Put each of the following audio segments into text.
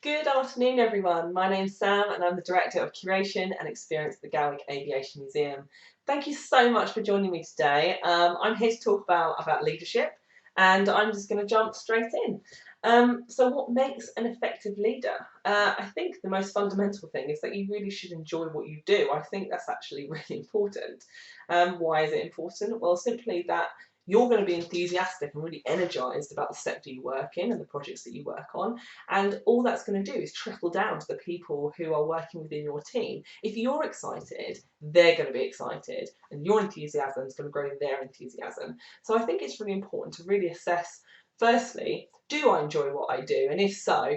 Good afternoon, everyone. My name's Sam, and I'm the Director of Curation and Experience at the Gatwick Aviation Museum. Thank you so much for joining me today. I'm here to talk about leadership, and I'm just going to jump straight in. So, what makes an effective leader? I think the most fundamental thing is that you really should enjoy what you do. I think that's actually really important. Why is it important? Well, simply that you're going to be enthusiastic and really energized about the sector you work in and the projects that you work on. And all that's going to do is trickle down to the people who are working within your team. If you're excited, they're going to be excited, and your enthusiasm is going to grow their enthusiasm. So I think it's really important to really assess, firstly, do I enjoy what I do? And if so,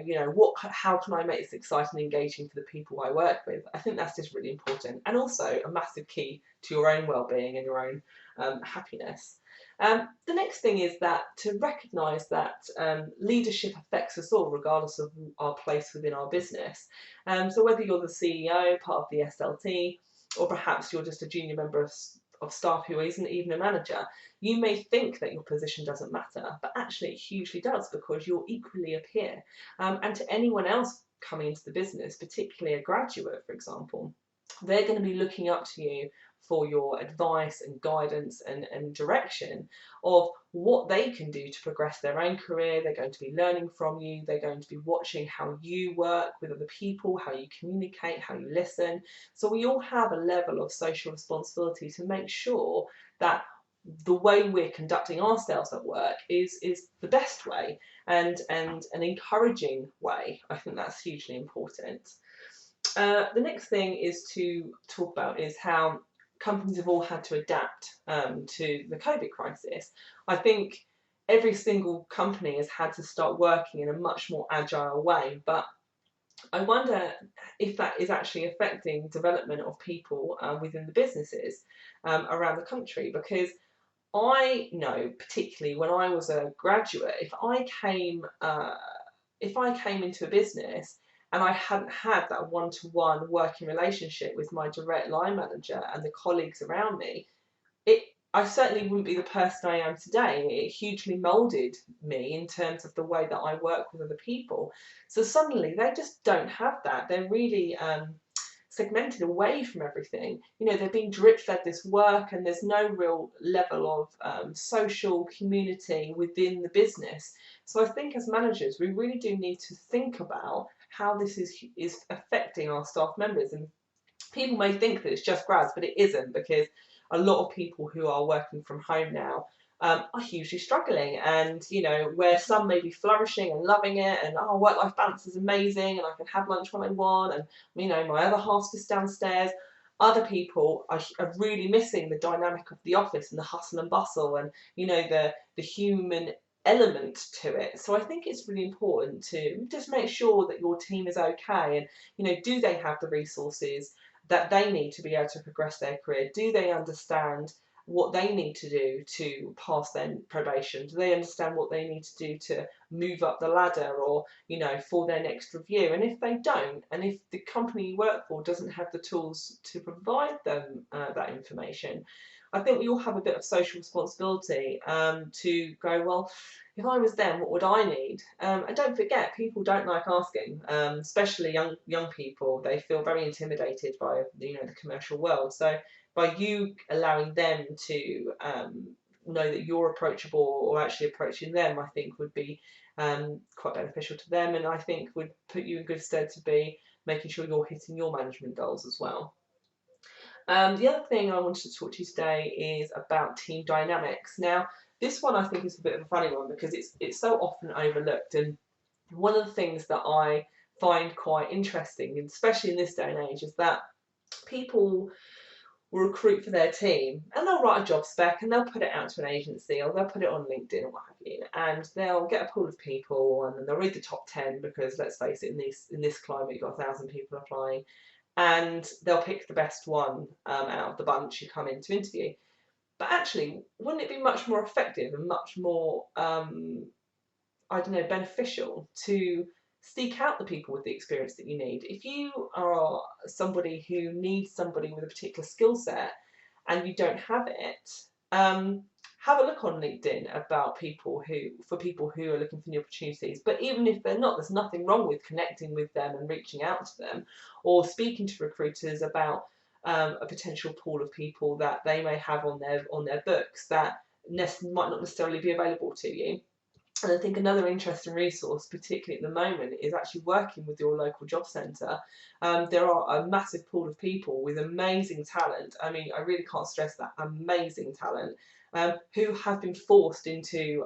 how can I make this exciting and engaging for the people I work with? I think that's just really important, and also a massive key to your own well-being and your own happiness. The next thing is that to recognise that leadership affects us all, regardless of our place within our business. So whether you're the CEO, part of the SLT, or perhaps you're just a junior member of staff who isn't even a manager, you may think that your position doesn't matter, but actually it hugely does, because you're equally a peer. And to anyone else coming into the business, particularly a graduate, for example, they're going to be looking up to you for your advice and guidance and direction of what they can do to progress their own career. They're going to be learning from you. They're going to be watching how you work with other people, how you communicate, how you listen. So we all have a level of social responsibility to make sure that the way we're conducting ourselves at work is the best way and an encouraging way. I think that's hugely important. The next thing is to talk about is how companies have all had to adapt to the COVID crisis. I think every single company has had to start working in a much more agile way, but I wonder if that is actually affecting development of people within the businesses around the country, because I know, particularly when I was a graduate, if I came into a business and I hadn't had that one-to-one working relationship with my direct line manager and the colleagues around me, it I certainly wouldn't be the person I am today. It hugely moulded me in terms of the way that I work with other people. So suddenly they just don't have that. They're really segmented away from everything. They're being drip fed this work, and there's no real level of social community within the business. So I think as managers, we really do need to think about how this is affecting our staff members. And people may think that it's just grads, but it isn't, because a lot of people who are working from home now are hugely struggling. And where some may be flourishing and loving it, and work-life balance is amazing, and I can have lunch when I want, and my other half's just downstairs. Other people are really missing the dynamic of the office and the hustle and bustle, and the human element to it. So I think it's really important to just make sure that your team is okay, and do they have the resources that they need to be able to progress their career? Do they understand what they need to do to pass their probation? Do they understand what they need to do to move up the ladder, or for their next review? And if they don't, and if the company you work for doesn't have the tools to provide them that information, I think we all have a bit of social responsibility to go, well, if I was them, what would I need? And don't forget, people don't like asking, especially young people. They feel very intimidated by the commercial world. So by you allowing them to know that you're approachable, or actually approaching them, I think would be quite beneficial to them, and I think would put you in good stead to be making sure you're hitting your management goals as well. The other thing I wanted to talk to you today is about team dynamics. Now, this one I think is a bit of a funny one, because it's so often overlooked. And one of the things that I find quite interesting, especially in this day and age, is that people will recruit for their team, and they'll write a job spec and they'll put it out to an agency, or they'll put it on LinkedIn or what have you, and they'll get a pool of people, and then they'll read the top 10, because let's face it, in this climate you've got 1,000 people applying, and they'll pick the best one out of the bunch who come in to interview. But actually, wouldn't it be much more effective and much more, I don't know, beneficial to seek out the people with the experience that you need? If you are somebody who needs somebody with a particular skill set and you don't have it, have a look on LinkedIn about people who are looking for new opportunities. But even if they're not, there's nothing wrong with connecting with them and reaching out to them, or speaking to recruiters about a potential pool of people that they may have on their books that might not necessarily be available to you. And I think another interesting resource, particularly at the moment, is actually working with your local job centre. There are a massive pool of people with amazing talent. I mean, I really can't stress that, amazing talent, who have been forced into,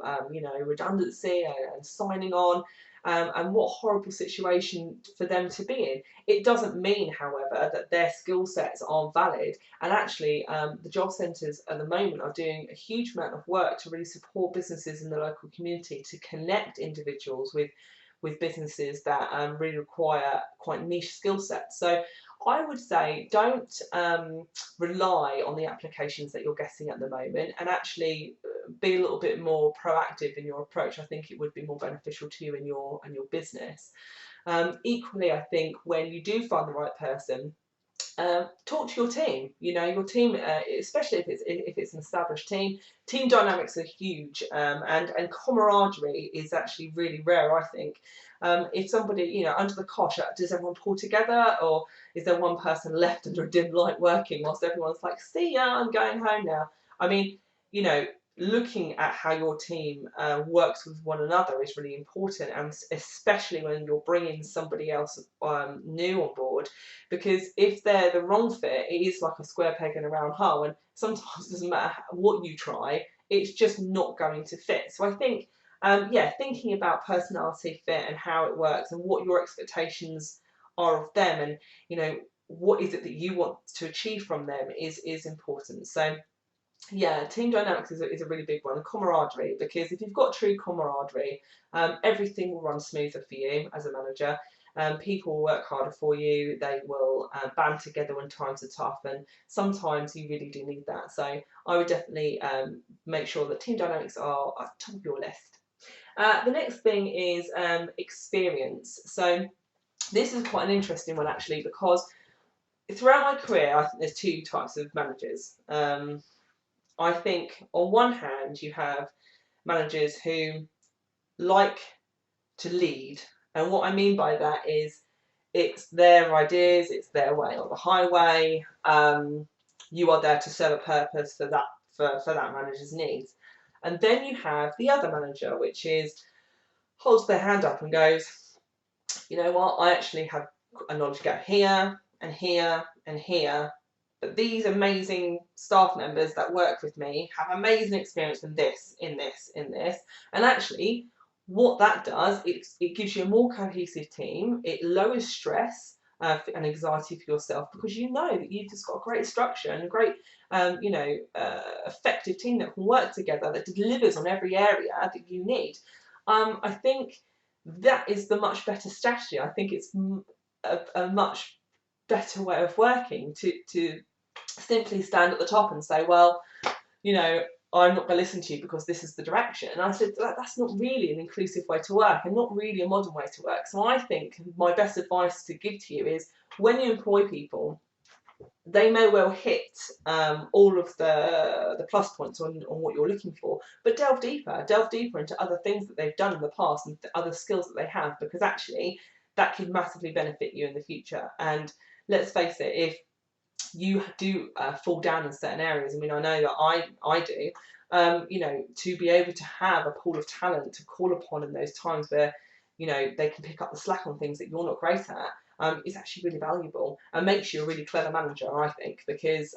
redundancy and signing on. And what horrible situation for them to be in. It doesn't mean, however, that their skill sets aren't valid. And actually, the job centres at the moment are doing a huge amount of work to really support businesses in the local community to connect individuals with businesses that really require quite niche skill sets. So I would say don't rely on the applications that you're getting at the moment, and actually be a little bit more proactive in your approach. I think it would be more beneficial to you and your business. Equally, I think when you do find the right person, talk to your team. Your team, especially if it's an established team. Team dynamics are huge, and camaraderie is actually really rare, I think. If somebody, under the cosh, does everyone pull together, or is there one person left under a dim light working whilst everyone's like, see ya, I'm going home now? I mean, looking at how your team works with one another is really important, and especially when you're bringing somebody else new on board, because if they're the wrong fit, it is like a square peg in a round hole, and sometimes it doesn't matter what you try, it's just not going to fit. So I think, thinking about personality fit and how it works and what your expectations are of them, and what is it that you want to achieve from them is important. So yeah, team dynamics is a really big one. Camaraderie, because if you've got true camaraderie, everything will run smoother for you as a manager. People will work harder for you. They will band together when times are tough, and sometimes you really do need that. So I would definitely make sure that team dynamics are at the top of your list. The next thing is experience. So this is quite an interesting one, actually, because throughout my career, I think there's two types of managers. I think on one hand you have managers who like to lead, and what I mean by that is it's their ideas, it's their way or the highway. You are there to serve a purpose for that manager's needs. And then you have the other manager, which is holds their hand up and goes, you know what, I actually have a knowledge gap here and here and here. But these amazing staff members that work with me have amazing experience in this, in this, in this. And actually, what that does, it gives you a more cohesive team. It lowers stress and anxiety for yourself, because you know that you've just got a great structure and a great, effective team that can work together, that delivers on every area that you need. I think that is the much better strategy. I think it's a much better way of working to simply stand at the top and say, well, I'm not going to listen to you because this is the direction. And I said, that's not really an inclusive way to work, and not really a modern way to work. So I think my best advice to give to you is, when you employ people, they may well hit all of the plus points on what you're looking for, but delve deeper into other things that they've done in the past and other skills that they have, because actually that could massively benefit you in the future. And let's face it, if you do fall down in certain areas, I mean, I know that I do, to be able to have a pool of talent to call upon in those times where, they can pick up the slack on things that you're not great at, is actually really valuable and makes you a really clever manager, I think, because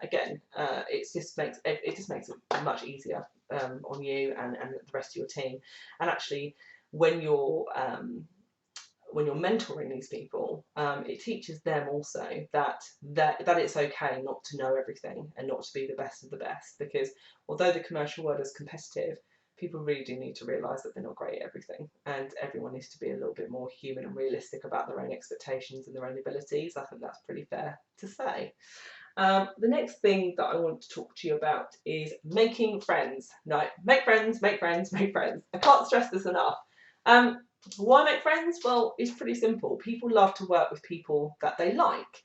again, it just makes it much easier on you and the rest of your team. And actually, when you're mentoring these people, it teaches them also that it's okay not to know everything and not to be the best of the best, because although the commercial world is competitive, people really do need to realise that they're not great at everything, and everyone needs to be a little bit more human and realistic about their own expectations and their own abilities. I think that's pretty fair to say. The next thing that I want to talk to you about is making friends. No, make friends, make friends, make friends. I can't stress this enough. Why make friends? Well, it's pretty simple. People love to work with people that they like.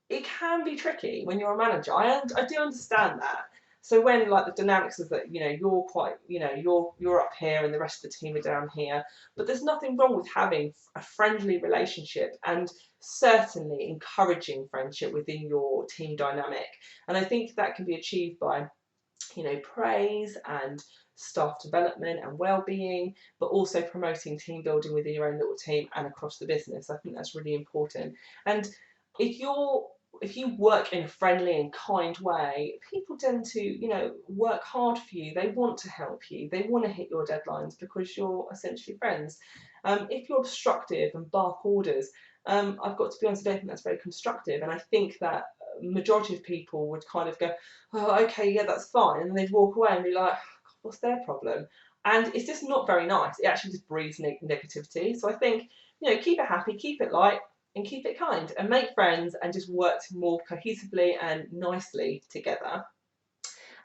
It can be tricky when you're a manager. I do understand that. So when like the dynamics is that, you're quite, you're up here and the rest of the team are down here, but there's nothing wrong with having a friendly relationship and certainly encouraging friendship within your team dynamic. And I think that can be achieved by, praise and staff development and well-being, but also promoting team building within your own little team and across the business. I think that's really important. And if you work in a friendly and kind way, people tend to, work hard for you. They want to help you. They want to hit your deadlines because you're essentially friends. If you're obstructive and bark orders, I've got to be honest, I don't think that's very constructive. And I think that majority of people would kind of go, oh, okay, yeah, that's fine. And then they'd walk away and be like, what's their problem? And it's just not very nice. It actually just breeds negativity. So I think, keep it happy, keep it light, and keep it kind, and make friends and just work more cohesively and nicely together.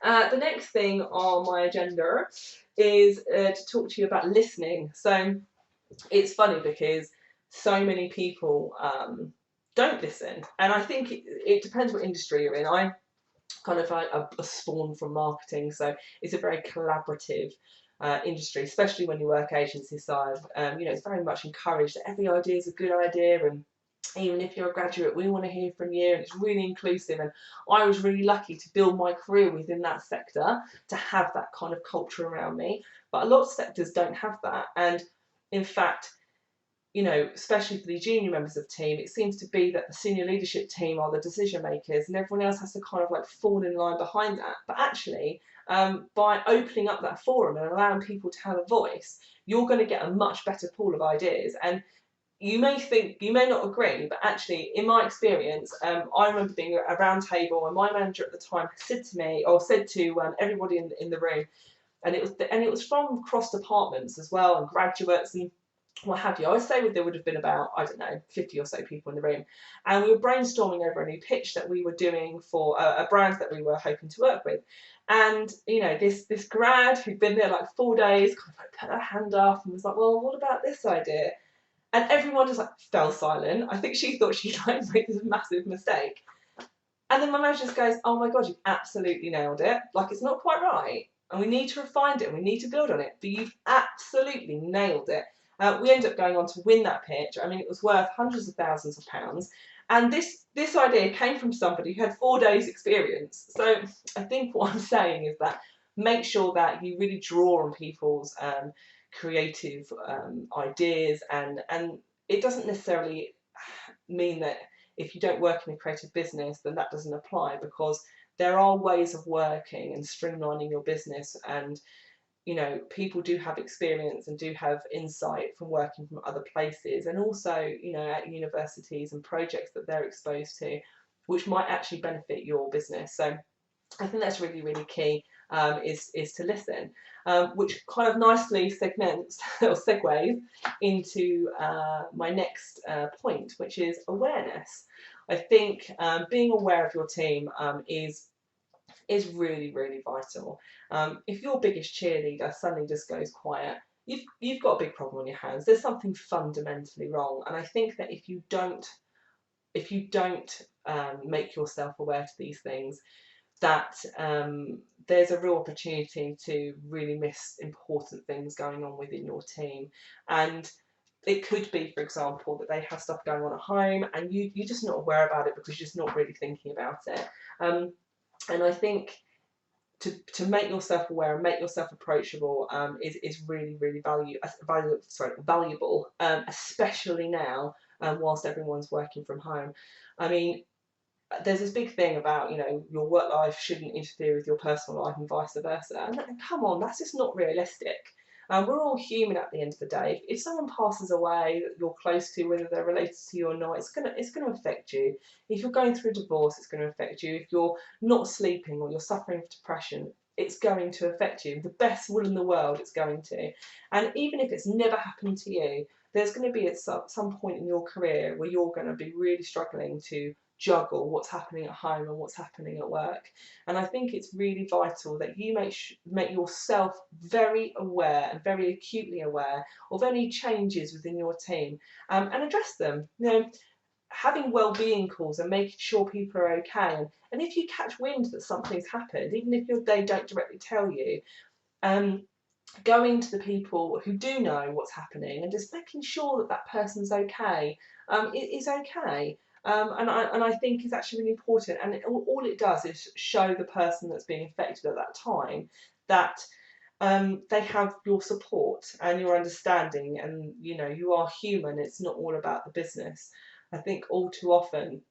The next thing on my agenda is to talk to you about listening. So it's funny because so many people don't listen, and I think it depends what industry you're in. I'm kind of like a spawn from marketing, so it's a very collaborative industry, especially when you work agency side. It's very much encouraged that every idea is a good idea, and even if you're a graduate, we want to hear from you, and it's really inclusive. And I was really lucky to build my career within that sector, to have that kind of culture around me. But a lot of sectors don't have that, and in fact, especially for the junior members of the team, it seems to be that the senior leadership team are the decision makers, and everyone else has to kind of like fall in line behind that. But actually, by opening up that forum and allowing people to have a voice, you're going to get a much better pool of ideas. And you may not agree, but actually, in my experience, I remember being at a round table, and my manager at the time said to me, or said to everybody in the room, and it was from cross departments as well, and graduates and what have you. I would say there would have been about, I don't know, 50 or so people in the room, and we were brainstorming over a new pitch that we were doing for a brand that we were hoping to work with. And this grad who'd been there like 4 days kind of like put her hand up and was like, well, what about this idea? And everyone just like fell silent. I think she thought she'd like made this massive mistake. And then my manager just goes, oh my God, you've absolutely nailed it. Like, it's not quite right, and we need to refine it, and we need to build on it, but you've absolutely nailed it. We ended up going on to win that pitch. I mean, it was worth hundreds of thousands of pounds. And this idea came from somebody who had 4 days experience. So I think what I'm saying is that make sure that you really draw on people's creative ideas, and it doesn't necessarily mean that if you don't work in a creative business then that doesn't apply, because there are ways of working and streamlining your business, and people do have experience and do have insight from working from other places, and also at universities and projects that they're exposed to, which might actually benefit your business. So I think that's really, really key, is to listen, which kind of nicely segments or segues into my next point, which is awareness. I think being aware of your team is really, really vital. If your biggest cheerleader suddenly just goes quiet, you've got a big problem on your hands. There's something fundamentally wrong, and I think that if you don't make yourself aware to these things, that there's a real opportunity to really miss important things going on within your team. And it could be, for example, that they have stuff going on at home and you're just not aware about it because you're just not really thinking about it. And I think to make yourself aware and make yourself approachable is really, really valuable, especially now, whilst everyone's working from home. I mean, there's this big thing about, your work life shouldn't interfere with your personal life and vice versa. And come on, that's just not realistic. We're all human at the end of the day. If someone passes away that you're close to, whether they're related to you or not, it's gonna affect you. If you're going through a divorce, it's going to affect you. If you're not sleeping or you're suffering from depression, it's going to affect you. The best will in the world, it's going to. And even if it's never happened to you, there's going to be at some point in your career where you're going to be really struggling to juggle what's happening at home and what's happening at work. And I think it's really vital that you make yourself very aware and very acutely aware of any changes within your team, and address them. having well-being calls and making sure people are okay. And if you catch wind that something's happened, even if they don't directly tell you, going to the people who do know what's happening and just making sure that that person's okay, is okay. And I think is actually really important. And all it does is show the person that's being affected at that time that they have your support and your understanding, and you are human. It's not all about the business. I think all too often,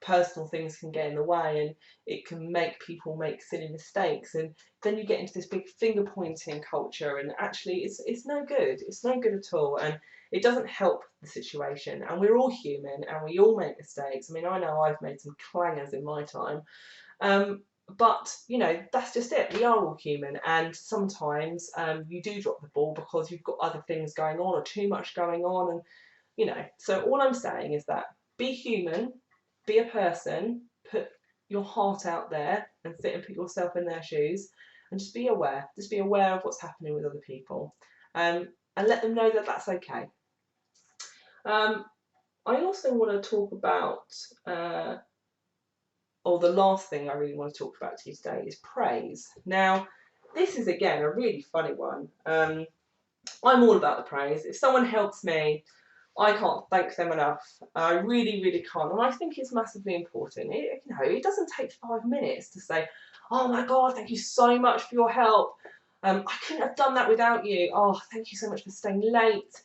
personal things can get in the way, and it can make people make silly mistakes, and then you get into this big finger pointing culture, and actually it's no good. It's no good at all, and it doesn't help the situation. And we're all human and we all make mistakes. I mean, I know I've made some clangers in my time, but that's just it. We are all human, and sometimes you do drop the ball because you've got other things going on or too much going on. And so all I'm saying is that be human, be a person, put your heart out there and sit and put yourself in their shoes, and just be aware. Just be aware of what's happening with other people, and let them know that that's okay. I also want to talk about, or the last thing I really want to talk about to you today is praise. Now, this is again a really funny one. I'm all about the praise. If someone helps me, I can't thank them enough. I really, really can't. And I think it's massively important. It doesn't take 5 minutes to say, oh my God, thank you so much for your help. I couldn't have done that without you. Oh, thank you so much for staying late.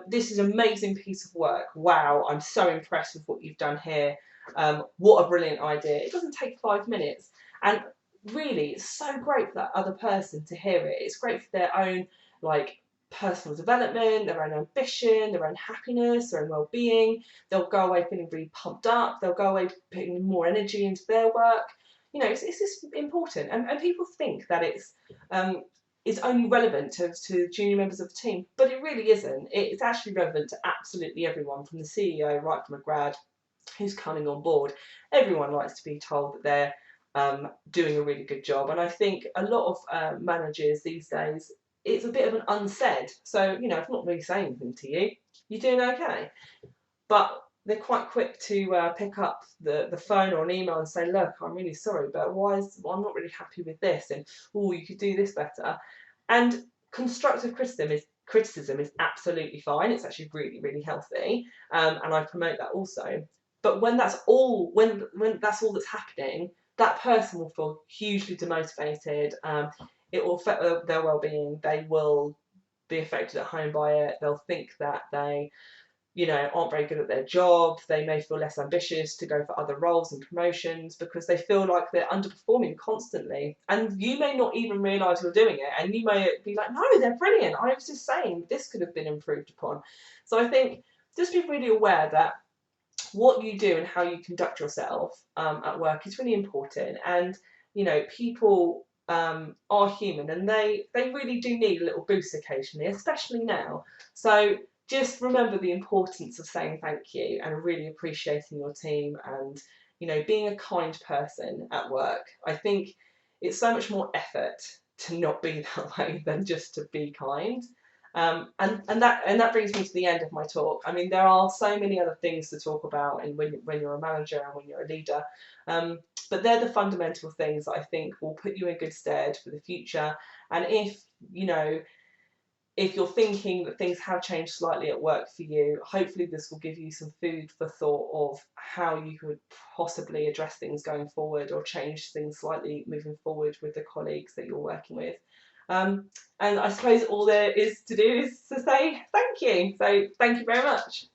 This is an amazing piece of work. Wow, I'm so impressed with what you've done here. What a brilliant idea. It doesn't take 5 minutes. And really, it's so great for that other person to hear it. It's great for their own, personal development, their own ambition, their own happiness, their own well-being. They'll go away feeling really pumped up. They'll go away putting more energy into their work. It's just important. And people think that it's only relevant to junior members of the team, but it really isn't. It's actually relevant to absolutely everyone, from the CEO right from a grad who's coming on board. Everyone likes to be told that they're doing a really good job. And I think a lot of managers these days, it's a bit of an unsaid. So, if I'm not really saying anything to you, you're doing okay. But they're quite quick to pick up the phone or an email and say, look, I'm really sorry, but I'm not really happy with this, and oh, you could do this better. And constructive criticism is absolutely fine. It's actually really, really healthy, and I promote that also. But when that's all that's happening, that person will feel hugely demotivated. It will affect their well-being. They will be affected at home by it. They'll think that they, aren't very good at their job. They may feel less ambitious to go for other roles and promotions because they feel like they're underperforming constantly. And you may not even realise you're doing it, and you may be like, no, they're brilliant. I was just saying this could have been improved upon. So I think just be really aware that what you do and how you conduct yourself at work is really important. And people are human, and they really do need a little boost occasionally, especially now. So just remember the importance of saying thank you and really appreciating your team, and being a kind person at work. I think it's so much more effort to not be that way than just to be kind. And that brings me to the end of my talk. I mean, there are so many other things to talk about, and when you're a manager and when you're a leader, but they're the fundamental things that I think will put you in good stead for the future. And if you're thinking that things have changed slightly at work for you, hopefully this will give you some food for thought of how you could possibly address things going forward, or change things slightly moving forward with the colleagues that you're working with. And I suppose all there is to do is to say thank you. So thank you very much.